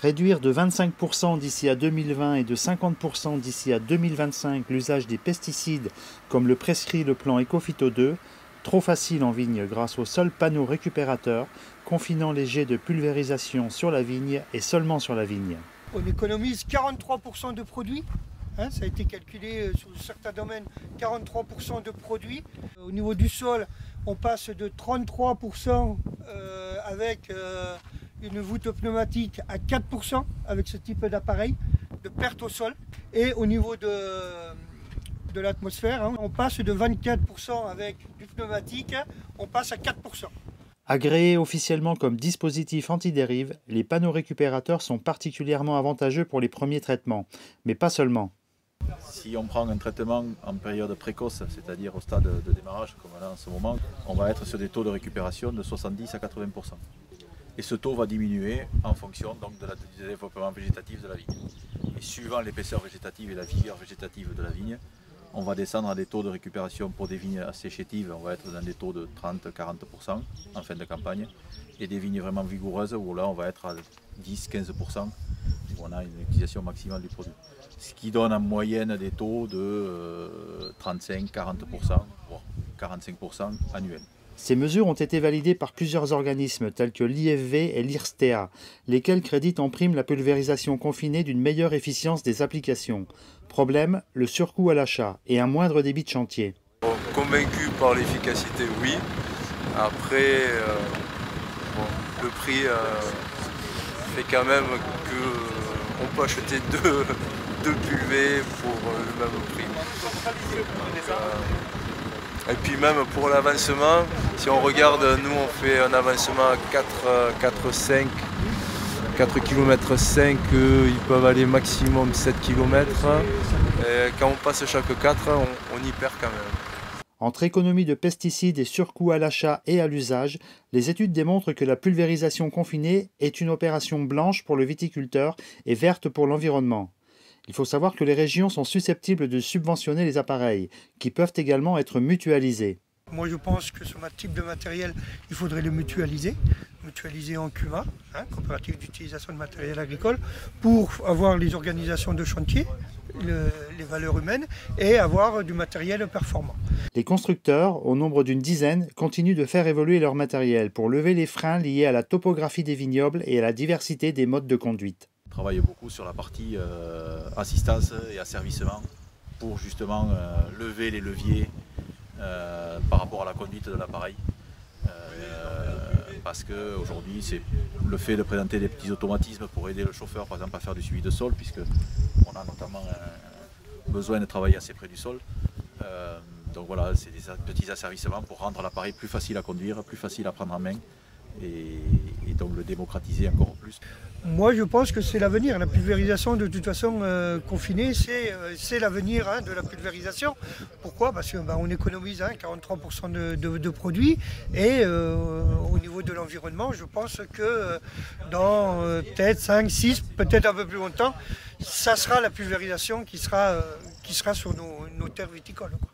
Réduire de 25% d'ici à 2020 et de 50% d'ici à 2025 l'usage des pesticides comme le prescrit le plan Ecophyto 2, trop facile en vigne grâce au seul panneau récupérateur, confinant les jets de pulvérisation sur la vigne et seulement sur la vigne. On économise 43% de produits, ça a été calculé sur certains domaines, 43% de produits. Au niveau du sol, on passe de 33% avec une voûte pneumatique à 4% avec ce type d'appareil de perte au sol. Et au niveau de l'atmosphère, on passe de 24% avec du pneumatique, on passe à 4%. Agréés officiellement comme dispositif antidérive, les panneaux récupérateurs sont particulièrement avantageux pour les premiers traitements, mais pas seulement. Si on prend un traitement en période précoce, c'est-à-dire au stade de démarrage comme là en ce moment, on va être sur des taux de récupération de 70 à 80%. Et ce taux va diminuer en fonction donc, du développement végétatif de la vigne. Et suivant l'épaisseur végétative et la vigueur végétative de la vigne, on va descendre à des taux de récupération pour des vignes assez chétives, on va être dans des taux de 30-40% en fin de campagne. Et des vignes vraiment vigoureuses où là on va être à 10-15%, où on a une utilisation maximale du produit. Ce qui donne en moyenne des taux de 35-40%, voire 45% annuels. Ces mesures ont été validées par plusieurs organismes tels que l'IFV et l'IRSTEA, lesquels créditent en prime la pulvérisation confinée d'une meilleure efficience des applications. Problème, le surcoût à l'achat et un moindre débit de chantier. Convaincu par l'efficacité, oui. Après, le prix fait quand même qu'on peut acheter deux pulvées pour le même prix. Et puis même pour l'avancement, si on regarde, nous on fait un avancement à 4,5 km, ils peuvent aller maximum 7 km. Et quand on passe chaque 4, on y perd quand même. Entre économie de pesticides et surcoût à l'achat et à l'usage, les études démontrent que la pulvérisation confinée est une opération blanche pour le viticulteur et verte pour l'environnement. Il faut savoir que les régions sont susceptibles de subventionner les appareils, qui peuvent également être mutualisés. Moi je pense que ce type de matériel, il faudrait le mutualiser en CUMA, coopérative d'utilisation de matériel agricole, pour avoir les organisations de chantier, les valeurs humaines, et avoir du matériel performant. Les constructeurs, au nombre d'une dizaine, continuent de faire évoluer leur matériel pour lever les freins liés à la topographie des vignobles et à la diversité des modes de conduite. On travaille beaucoup sur la partie assistance et asservissement pour justement lever les leviers par rapport à la conduite de l'appareil. Parce qu'aujourd'hui, c'est le fait de présenter des petits automatismes pour aider le chauffeur par exemple à faire du suivi de sol, puisqu'on a notamment besoin de travailler assez près du sol. Donc voilà, c'est des petits asservissements pour rendre l'appareil plus facile à conduire, plus facile à prendre en main et donc le démocratiser encore plus. Moi je pense que c'est l'avenir, la pulvérisation de toute façon confinée, c'est l'avenir de la pulvérisation. Pourquoi? Parce qu'on économise 43% de produits et au niveau de l'environnement, je pense que dans peut-être 5, 6, peut-être un peu plus longtemps, ça sera la pulvérisation qui sera sur nos terres viticoles, quoi.